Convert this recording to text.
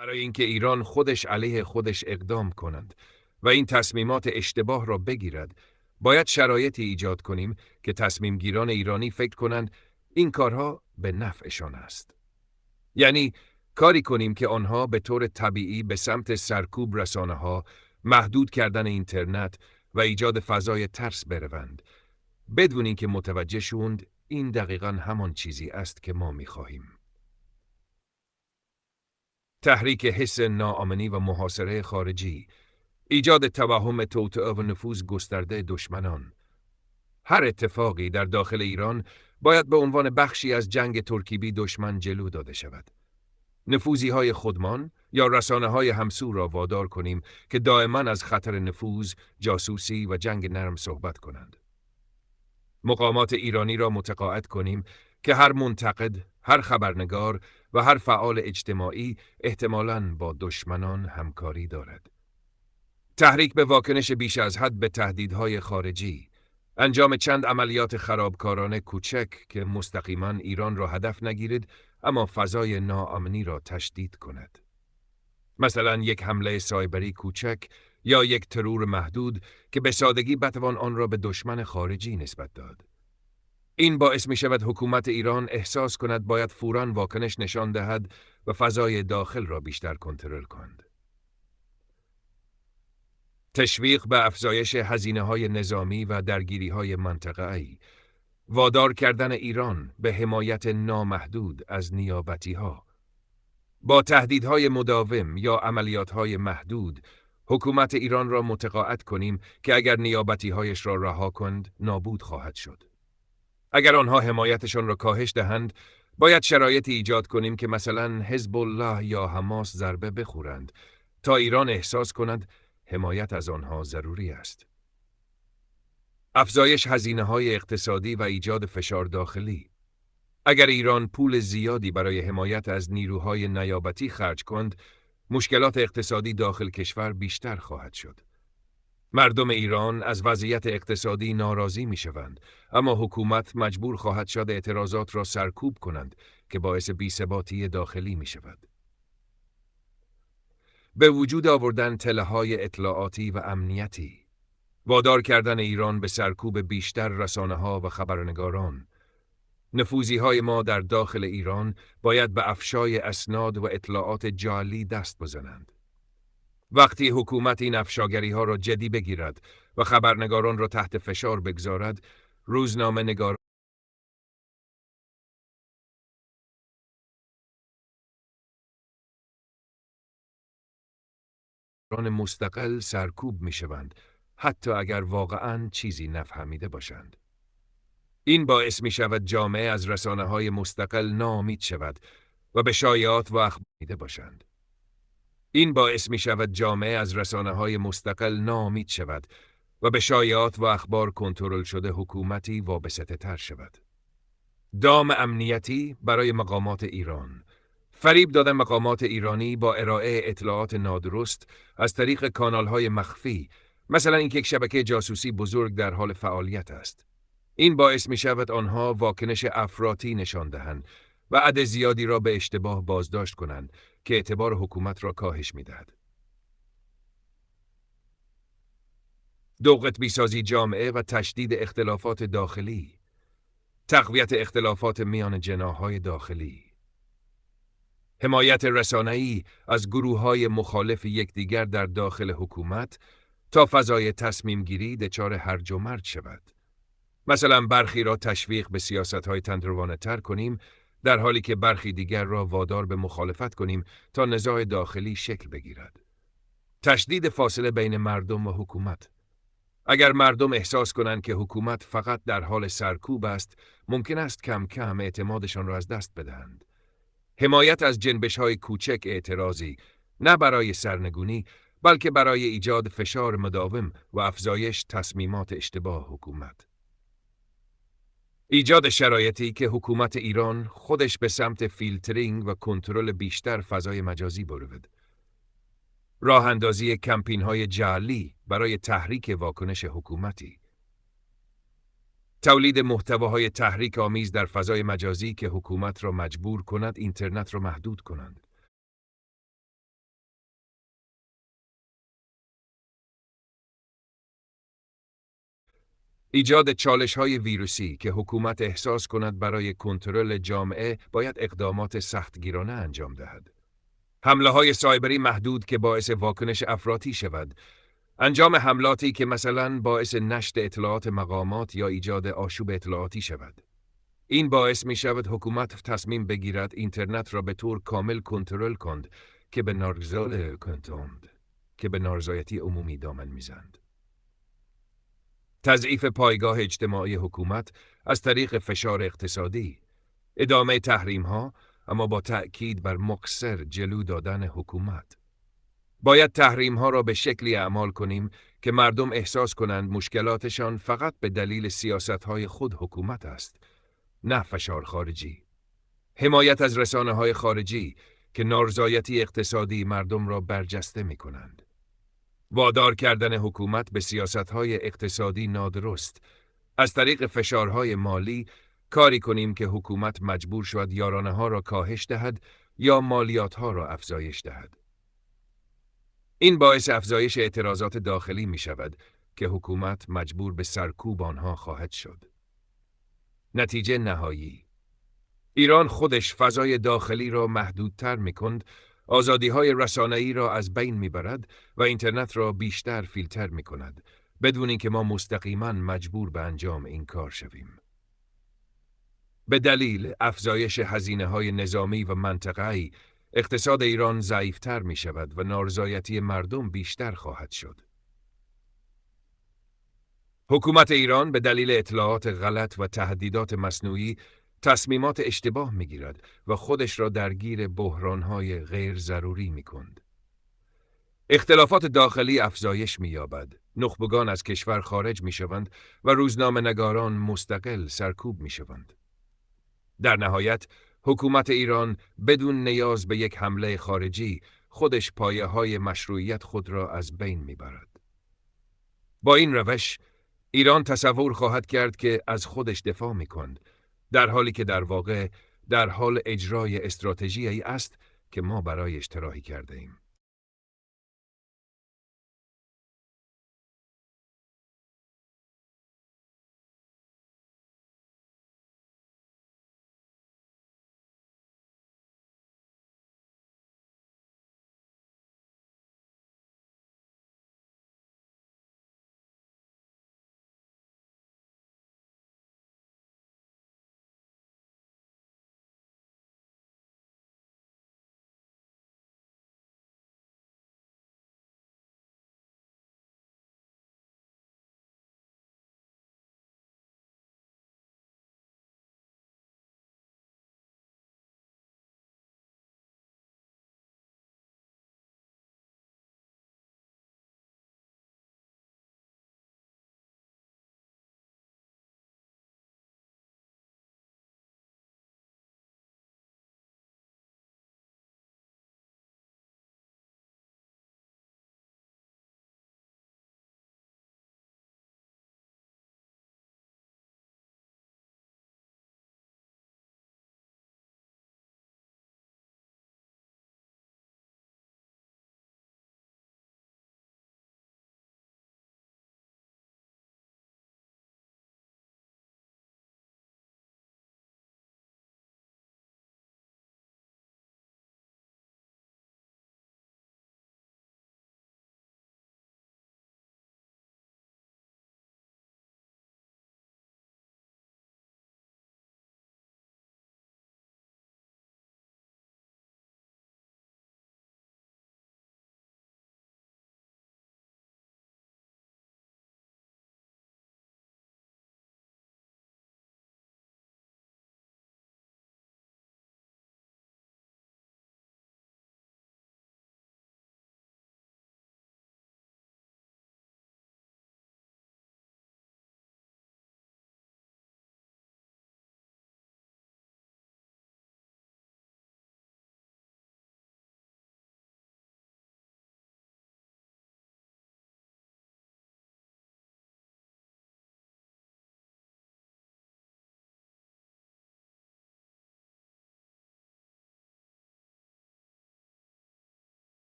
برای اینکه ایران خودش علیه خودش اقدام کنند و این تصمیمات اشتباه را بگیرد، باید شرایطی ایجاد کنیم که تصمیم گیران ایرانی فکر کنند این کارها به نفعشان است. یعنی کاری کنیم که آنها به طور طبیعی به سمت سرکوب رسانه‌ها، محدود کردن اینترنت و ایجاد فضای ترس بروند، بدون اینکه متوجه شوند این دقیقاً همان چیزی است که ما می‌خواهیم. تحریک حس ناامنی و محاصره خارجی، ایجاد توهم توطئه و نفوذ گسترده دشمنان. هر اتفاقی در داخل ایران باید به عنوان بخشی از جنگ ترکیبی دشمن جلو داده شود. نفوذی‌های خودمان یا رسانه‌های همسو را وادار کنیم که دائما از خطر نفوذ، جاسوسی و جنگ نرم صحبت کنند. مقامات ایرانی را متقاعد کنیم که هر منتقد، هر خبرنگار و هر فعال اجتماعی احتمالاً با دشمنان همکاری دارد. تحریک به واکنش بیش از حد به تهدیدهای خارجی، انجام چند عملیات خرابکارانه کوچک که مستقیما ایران را هدف نگیرد اما فضای ناامنی را تشدید کند. مثلا یک حمله سایبری کوچک یا یک ترور محدود که به سادگی بتوان آن را به دشمن خارجی نسبت داد. این باعث می شود حکومت ایران احساس کند باید فوراً واکنش نشان دهد و فضای داخل را بیشتر کنترل کند. تشویق به افزایش هزینه‌های نظامی و درگیری‌های منطقه‌ای، وادار کردن ایران به حمایت نامحدود از نیابتی‌ها. با تهدیدهای مداوم یا عملیات‌های محدود، حکومت ایران را متقاعد کنیم که اگر نیابتی‌هایش را رها کند، نابود خواهد شد. اگر آنها حمایتشان را کاهش دهند، باید شرایطی ایجاد کنیم که مثلا حزب الله یا حماس ضربه بخورند تا ایران احساس کند حمایت از آنها ضروری است. افزایش هزینه‌های اقتصادی و ایجاد فشار داخلی. اگر ایران پول زیادی برای حمایت از نیروهای نیابتی خرج کند، مشکلات اقتصادی داخل کشور بیشتر خواهد شد. مردم ایران از وضعیت اقتصادی ناراضی می‌شوند، اما حکومت مجبور خواهد شد اعتراضات را سرکوب کنند که باعث بی‌ثباتی داخلی می‌شود. به وجود آوردن تله‌های اطلاعاتی و امنیتی، وادار کردن ایران به سرکوب بیشتر رسانه‌ها و خبرنگاران. نفوذی‌های ما در داخل ایران باید به افشای اسناد و اطلاعات جعلی دست بزنند. وقتی حکومت این افشاگری‌ها را جدی بگیرد و خبرنگاران را تحت فشار بگذارد، روزنامه‌نگاران مستقل سرکوب می‌شوند، حتی اگر واقعاً چیزی نفهمیده باشند. این باعث می‌شود جامعه از رسانه‌های مستقل ناامید شود و به شایعات و اخبار دیده باشند. این باعث می‌شود جامعه از رسانه‌های مستقل ناامید شود و به شایعات و اخبار کنترل شده حکومتی وابسته‌تر شود. دام امنیتی برای مقامات ایران، فریب دادن مقامات ایرانی با ارائه اطلاعات نادرست از طریق کانال‌های مخفی، مثلا اینکه یک شبکه جاسوسی بزرگ در حال فعالیت است. این باعث می شود آنها واکنش افراطی نشان دهند و عدد زیادی را به اشتباه بازداشت کنند که اعتبار حکومت را کاهش می دهد. دو قطبی سازی جامعه و تشدید اختلافات داخلی، تقویت اختلافات میان جناح‌های داخلی، حمایت رسانه‌ای از گروه‌های مخالف یکدیگر در داخل حکومت تا فضای تصمیم گیری دچار هرج و مرج شود. مثلا برخی را تشویق به سیاست‌های تندروانه‌تر کنیم، در حالی که برخی دیگر را وادار به مخالفت کنیم تا نزاع داخلی شکل بگیرد. تشدید فاصله بین مردم و حکومت. اگر مردم احساس کنند که حکومت فقط در حال سرکوب است، ممکن است کم کم اعتمادشان را از دست بدهند. حمایت از جنبش‌های کوچک اعتراضی، نه برای سرنگونی، بلکه برای ایجاد فشار مداوم و افزایش تصمیمات اشتباه حکومت. ایجاد شرایطی که حکومت ایران خودش به سمت فیلترینگ و کنترل بیشتر فضای مجازی برود. راه اندازی کمپین‌های جعلی برای تحریک واکنش حکومتی. تولید محتواهای تحریک آمیز در فضای مجازی که حکومت را مجبور کند اینترنت را محدود کنند. ایجاد چالش‌های ویروسی که حکومت احساس کند برای کنترل جامعه باید اقدامات سختگیرانه انجام دهد. حمله‌های سایبری محدود که باعث واکنش افراطی شود. انجام حملاتی که مثلا باعث نشت اطلاعات مقامات یا ایجاد آشوب اطلاعاتی شود. این باعث می شود حکومت تصمیم بگیرد اینترنت را به طور کامل کنترل کند که به نارضایتی عمومی دامن میزند. تضعیف پایگاه اجتماعی حکومت از طریق فشار اقتصادی، ادامه تحریم‌ها اما با تأکید بر مقصر جلو دادن حکومت. باید تحریم‌ها را به شکلی اعمال کنیم که مردم احساس کنند مشکلاتشان فقط به دلیل سیاست‌های خود حکومت است، نه فشار خارجی. حمایت از رسانه‌های خارجی که نارضایتی اقتصادی مردم را برجسته می‌کنند. وادار کردن حکومت به سیاست‌های اقتصادی نادرست. از طریق فشارهای مالی کاری کنیم که حکومت مجبور شود یارانه‌ها را کاهش دهد یا مالیات‌ها را افزایش دهد. این باعث افزایش اعتراضات داخلی می شود که حکومت مجبور به سرکوب آنها خواهد شد. نتیجه نهایی: ایران خودش فضای داخلی را محدودتر می کند، آزادی‌های رسانه‌ای را از بین می برد و اینترنت را بیشتر فیلتر می کند، بدون اینکه ما مستقیما مجبور به انجام این کار شویم. به دلیل افزایش هزینه‌های نظامی و منطقه‌ای، اقتصاد ایران ضعیف‌تر می شود و نارضایتی مردم بیشتر خواهد شد. حکومت ایران به دلیل اطلاعات غلط و تهدیدات مصنوعی تصمیمات اشتباه می گیرد و خودش را درگیر بحران‌های غیر ضروری می کند. اختلافات داخلی افزایش می یابد، نخبگان از کشور خارج می شوند و روزنامه‌نگاران مستقل سرکوب می شوند. در نهایت، حکومت ایران بدون نیاز به یک حمله خارجی خودش پایه‌های مشروعیت خود را از بین می‌برد. با این روش، ایران تصور خواهد کرد که از خودش دفاع می‌کند، در حالی که در واقع در حال اجرای استراتژی‌ای است که ما برایش طراحی کرده ایم.